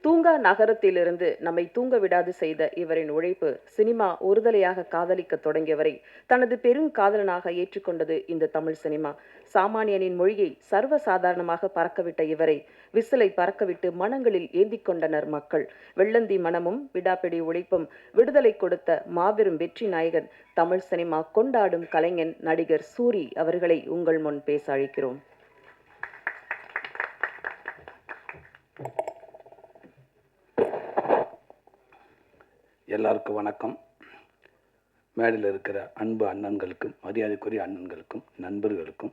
தூங்கா நகரத்திலிருந்து நம்மை தூங்க விடாது செய்த இவரின் உழைப்பு சினிமா ஒருதலையாக காதலிக்க தொடங்கியவரை தனது பெரும் காதலனாக ஏற்றுக்கொண்டது இந்த தமிழ் சினிமா. சாமானியனின் மொழியை சர்வசாதாரணமாக பறக்கவிட்ட இவரை விசிலை பறக்கவிட்டு மனங்களில் ஏந்திக் கொண்டனர் மக்கள். வெள்ளந்தி மனமும் விடாப்பிடி உழைப்பும் விடுதலை கொடுத்த மாபெரும் வெற்றி நாயகன், தமிழ் சினிமா கொண்டாடும் கலைஞன் நடிகர் சூரி அவர்களை உங்கள் முன் பேச அழைக்கிறோம். எல்லாருக்கும் வணக்கம். மேடையில் இருக்கிற அன்பு அண்ணன்களுக்கும் மரியாதைக்குரிய அண்ணன்களுக்கும் நண்பர்களுக்கும்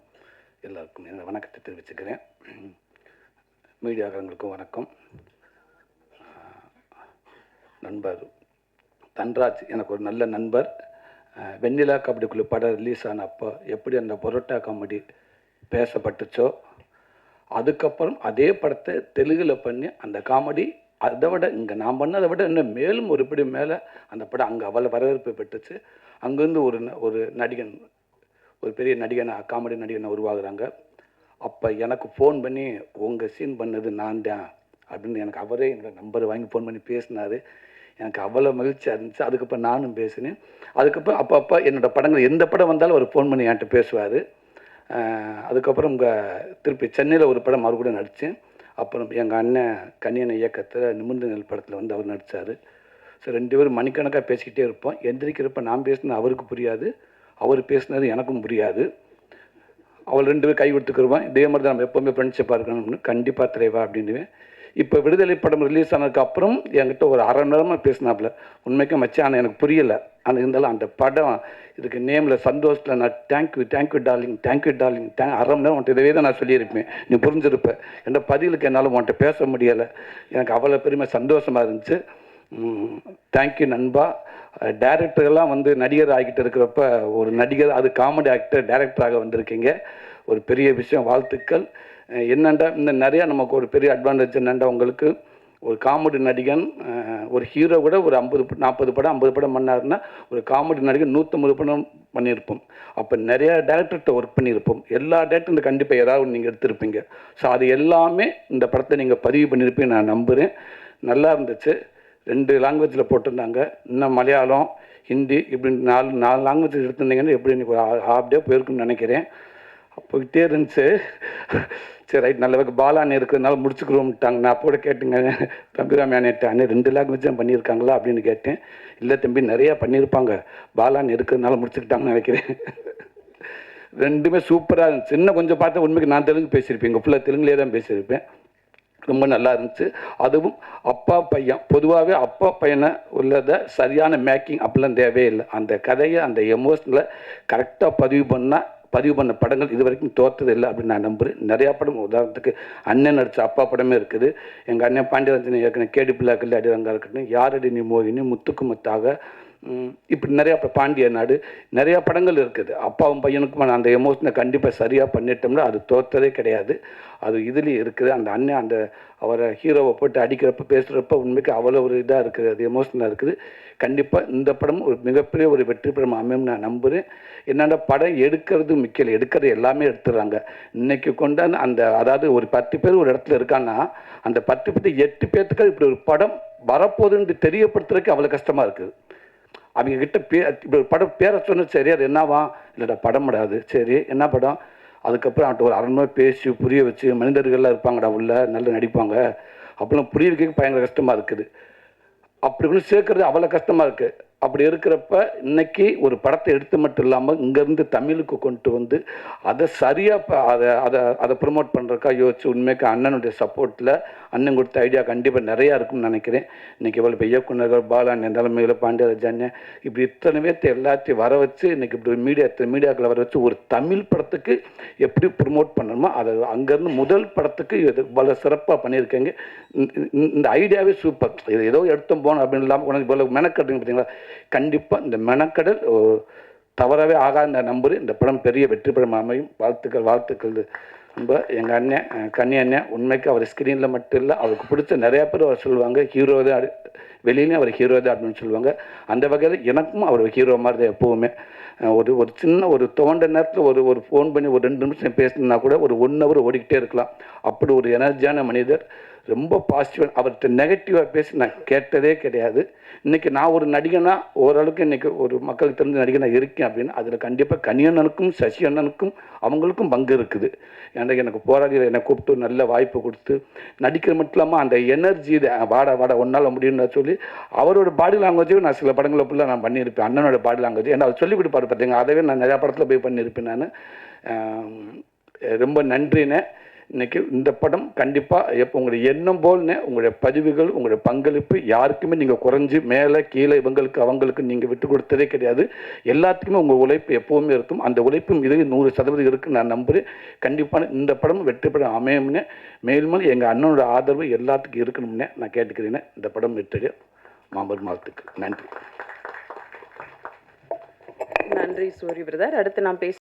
எல்லாருக்கும் என்னோட வணக்கத்தை தெரிவிச்சுக்கிறேன். மீடியாக்காரங்களுக்கும் வணக்கம். நண்பர் தன்ராஜ் எனக்கு ஒரு நல்ல நண்பர். வெண்ணிலா கபடிக்குழு படம் ரிலீஸ் ஆன அப்போ எப்படி அந்த பரோட்டா காமெடி பேசப்பட்டுச்சோ, அதுக்கப்புறம் அதே படத்தை தெலுங்கில் பண்ணி அந்த காமெடி அதை விட இங்கே நான் பண்ணதை விட இன்னும் மேலும் ஒரு படி மேலே அந்த படம் அங்கே அவ்வளோ வரவேற்பு பெற்றுச்சு. அங்கேருந்து ஒரு நடிகன், ஒரு பெரிய நடிகனை, காமெடி நடிகனை உருவாகுறாங்க. அப்போ எனக்கு ஃபோன் பண்ணி உங்கள் சீன் பண்ணது நான் தான் அப்படின்னு எனக்கு அவரே என்னோடய நம்பரை வாங்கி ஃபோன் பண்ணி பேசினார். எனக்கு அவ்வளோ மகிழ்ச்சியாக இருந்துச்சு. அதுக்கப்புறம் நானும் பேசினேன். அதுக்கப்புறம் அப்பப்போ என்னோடய படங்கள் எந்த படம் வந்தாலும் அவர் ஃபோன் பண்ணி என்கிட்ட பேசுவார். அதுக்கப்புறம் இங்கே திருப்பி சென்னையில் ஒரு படம் அவர் கூட நடித்தேன். அப்புறம் எங்கள் அண்ணன் கன்னியன் இயக்கத்தில் நிமிர்ந்த நெல் படத்தில் வந்து அவர் நடித்தார். ஸோ ரெண்டு பேரும் மணிக்கணக்காக பேசிக்கிட்டே இருப்போம். எந்திரிக்கிறப்ப நான் பேசினது அவருக்கு புரியாது, அவர் பேசினது எனக்கும் புரியாது. அவள் ரெண்டு பேரும் கை கொடுத்துக்கிருவான். இதே மாதிரி தான் நம்ம எப்போவுமே ஃப்ரெண்ட்ஷிப்பாக இருக்கணும்னு. கண்டிப்பாக தலைவா அப்படின்னுவேன். இப்போ விடுதலை படம் ரிலீஸ் ஆனதுக்கப்புறம் என்கிட்ட ஒரு அரை மணி நேரமாக பேசினாப்புல. உண்மைக்கும் மச்சான், ஆனால் எனக்கு புரியலை. ஆனால் இருந்தாலும் அந்த படம் இதுக்கு நேமில் சந்தோஷத்தில் நான் தேங்க்யூ டார்லிங் அரை மணி நேரம் உன்ட்டு இதவே தான் நான் சொல்லியிருப்பேன். நீ புரிஞ்சிருப்பேன். என்ற பதிலுக்கு என்னால் உன்ட்ட பேச முடியலை. எனக்கு அவ்வளோ பெருமை சந்தோஷமாக இருந்துச்சு. தேங்க்யூ நண்பா. டைரக்டர்லாம் வந்து நடிகர் ஆகிட்டு இருக்கிறப்ப ஒரு நடிகர், அது காமெடி ஆக்டர் டைரக்டராக வந்திருக்கீங்க. ஒரு பெரிய விஷயம், வாழ்த்துக்கள். என்னண்டா இந்த நிறையா நமக்கு ஒரு பெரிய அட்வான்டேஜ் என்னண்டா, உங்களுக்கு ஒரு காமெடி நடிகன், ஒரு ஹீரோ கூட ஒரு 40 படம் 50 படம் பண்ணாருன்னா ஒரு காமெடி நடிகன் 150 படம் பண்ணியிருப்போம். அப்போ நிறையா டேரக்டர்கிட்ட ஒர்க் பண்ணியிருப்போம். எல்லா டேரக்டரும் கண்டிப்பாக ஏதாவது நீங்கள் எடுத்திருப்பீங்க. ஸோ அது எல்லாமே இந்த படத்தை நீங்கள் பதிவு பண்ணியிருப்பீங்க நான் நம்புகிறேன். நல்லா இருந்துச்சு. 2 லாங்குவேஜில் போட்டிருந்தாங்க. இன்னும் மலையாளம், ஹிந்தி இப்படி 4 லாங்குவேஜ் எடுத்திருந்தீங்கன்னா எப்படி எனக்கு ஒரு ஹாஃப் டே போயிருக்குன்னு நினைக்கிறேன். போய்கிட்டே இருந்துச்சு. சரி ரைட், நல்ல வகை பாலான்னு இருக்கிறதுனால முடிச்சுக்கிறோம்ட்டாங்க. நான் அப்போ கூட கேட்டுங்க தம்பிராமேனேட்ட, அண்ணே 2 லாங்குவேஜ் தான் பண்ணியிருக்காங்களா அப்படின்னு கேட்டேன். இல்லை தம்பி, நிறையா பண்ணியிருப்பாங்க, பாலான்னு இருக்கிறதுனால முடிச்சுக்கிட்டாங்கன்னு நினைக்கிறேன். ரெண்டுமே சூப்பராக இருந்துச்சு. இன்னும் கொஞ்சம் பார்த்தா உண்மைக்கு நான் தெலுங்கு பேசியிருப்பேன். இங்கே ஃபுல்லாக தெலுங்குலேயே தான் பேசியிருப்பேன். ரொம்ப நல்லா இருந்துச்சு. அதுவும் அப்பா பையன், பொதுவாகவே அப்பா பையனை உள்ளதை சரியான மேக்கிங் அப்படிலாம் தேவையே இல்லை. அந்த கதையை, அந்த எமோஷனில் கரெக்டாக பதிவு பண்ண படங்கள் இது வரைக்கும் தோற்றது இல்லை அப்படின்னு நான் நம்புகிறேன். நிறையா படம், உதாரணத்துக்கு அண்ணன் நடித்த அப்பா படமே இருக்குது. எங்கள் அண்ணன் பாண்டியராஜன் இயக்குனர் கேடி பிள்ளாக்கல் அடிரங்கா இருக்கட்டும், யாரடி நீ மோகினி, முத்துக்கு முத்தாக, இப்படி நிறையா பாண்டிய நாடு, நிறையா படங்கள் இருக்குது. அப்பாவும் பையனுக்கும் அந்த எமோஷனை கண்டிப்பாக சரியாக பண்ணிட்டோம்னா அது தோற்றதே கிடையாது. அது இதுலேயும் இருக்குது. அந்த அண்ணன் அந்த அவரை ஹீரோவை போட்டு அடிக்கிறப்ப பேசுகிறப்ப உண்மைக்கு அவ்வளோ ஒரு இதாக இருக்குது, அது எமோஷனாக இருக்குது. கண்டிப்பாக இந்த படம் ஒரு மிகப்பெரிய ஒரு வெற்றி படம் அமையும் நான் நம்புகிறேன். என்னென்ன படம் எடுக்கிறது முக்கியம், எடுக்கிறது எல்லாமே எடுத்துடுறாங்க இன்றைக்கி கொண்டாந்து. அந்த அதாவது ஒரு 10 பேர் ஒரு இடத்துல இருக்கான்னா அந்த 10 பேர் 8 பேர்த்துக்கு இப்படி ஒரு படம் வரப்போகுதுன்னு தெரியப்படுத்துறதுக்கு அவ்வளோ கஷ்டமாக இருக்குது. அவங்க கிட்ட இப்படி ஒரு படம் பேரை சொன்ன, சரி அது என்னவா, இல்லைடா படம் படாது, சரி என்ன படம், அதுக்கப்புறம் அவன்கிட்ட ஒரு 1/2 மணி நேரம் பேசி புரிய வச்சு, மனிதர்கள்லாம் இருப்பாங்கடா உள்ள, நல்லா நடிப்பாங்க, அப்போலாம் புரிய வைக்க பயங்கர கஷ்டமாக இருக்குது. அப்படி ஒன்று சேர்க்கறது அவ்வளோ கஷ்டமாக இருக்குது. அப்படி இருக்கிறப்ப இன்னைக்கு ஒரு படத்தை எடுத்து மட்டும் இல்லாமல் இங்கேருந்து தமிழுக்கு கொண்டு வந்து அதை சரியாக அதை ப்ரொமோட் பண்ணுறதுக்காக யோசிச்சு, உண்மைக்கு அண்ணனுடைய சப்போர்ட்டில் அண்ணன் கொடுத்த ஐடியா கண்டிப்பாக நிறையா இருக்கும்னு நினைக்கிறேன். இன்றைக்கி இவ்வளோ இப்போ இயக்குநர்கள் பாலான் தலைமையில் பாண்டியராஜன் இப்படி இத்தனை பேர்த்து எல்லாத்தையும் வர வச்சு இன்றைக்கி இப்படி மீடியாக்களை வர வச்சு ஒரு தமிழ் படத்துக்கு எப்படி ப்ரொமோட் பண்ணணுமோ அதை அங்கேருந்து முதல் படத்துக்கு இது இவ்வளோ சிறப்பாக பண்ணியிருக்கேங்க. இந்த ஐடியாவே சூப்பர். இது ஏதோ எடுத்தோம் போனோம் அப்படின்னு இல்லாமல் கொண்டு இவ்வளோ மெனக்கட்டுங்க பார்த்தீங்களா. கண்டிப்பாக இந்த மெனக்கடல் தவறவே ஆகாத நம்புறேன். இந்த படம் பெரிய வெற்றி படம் அமையும். வாழ்த்துக்கள். ரொம்ப எங்கள் அண்ணன் கன்னி அண்ணன், உண்மைக்கு அவர் ஸ்க்ரீனில் மட்டும் இல்லை, அவருக்கு பிடிச்ச நிறையா பேர் அவர் சொல்லுவாங்க ஹீரோ தான், வெளியிலையும் அவர் ஹீரோ தான் அப்படின்னு சொல்லுவாங்க. அந்த வகையில் எனக்கும் அவர் ஹீரோ மாதிரி தான் எப்போவுமே. ஒரு சின்ன ஒரு தோண்ட நேரத்தில் ஒரு ஃபோன் பண்ணி ஒரு 2 நிமிஷம் பேசணுன்னா கூட ஒரு 1 ஹவர் ஓடிக்கிட்டே இருக்கலாம். அப்படி ஒரு எனர்ஜியான மனிதர். ரொம்ப பாசிட்டிவாக, அவர்கிட்ட நெகட்டிவாக பேசி நான் கேட்டதே கிடையாது. இன்றைக்கி நான் ஒரு நடிகனாக ஓரளவுக்கு இன்றைக்கி ஒரு மக்களுக்கு தெரிஞ்ச நடிகனாக இருக்கேன் அப்படின்னா அதில் கண்டிப்பாக கனி அண்ணனுக்கும் சசி அண்ணனுக்கும் அவங்களுக்கும் பங்கு இருக்குது. ஏன்னா எனக்கு போராளியில் என்னை கூப்பிட்டு நல்ல வாய்ப்பு கொடுத்து நடிக்கிற மட்டும் இல்லாமல் அந்த எனர்ஜி வாடா வாடா ஒன்றால் முடியும்னு சொல்லி அவரோட பாடி லாங்குவேஜும் நான் சில படங்களை ஃபுல்லாக நான் பண்ணியிருப்பேன். அண்ணனோட பாடி லாங்குவேஜ் ஏன்னா அவர் சொல்லிக் கொடுப்பாரு பார்த்தீங்க, அதவே நான் நிறையா படத்தில் போய் பண்ணியிருப்பேன். நான் ரொம்ப நன்றிண்ணே. இன்றைக்கி இந்த படம் கண்டிப்பாக எப்போ உங்களுடைய எண்ணம் போல்னே உங்களுடைய பதிவுகள் உங்களுடைய பங்களிப்பு யாருக்குமே நீங்கள் குறைஞ்சி மேலே கீழே இவங்களுக்கு அவங்களுக்கு நீங்கள் விட்டு கொடுத்ததே கிடையாது. எல்லாத்துக்குமே உங்கள் உழைப்பு எப்போவுமே இருக்கும். அந்த உழைப்பும் இது 100% இருக்குன்னு நான் நம்புகிறேன். கண்டிப்பான இந்த படம் வெற்றி படம் அமையும்னே, மேலும் எங்கள் அண்ணனோட ஆதரவு எல்லாத்துக்கும் இருக்கணும்னே நான் கேட்டுக்கிறேன். இந்த படம் வெற்றி மாம்பர் மாதத்துக்கு நன்றி. நன்றி சூரி பிரதர். அடுத்து நாம் பேச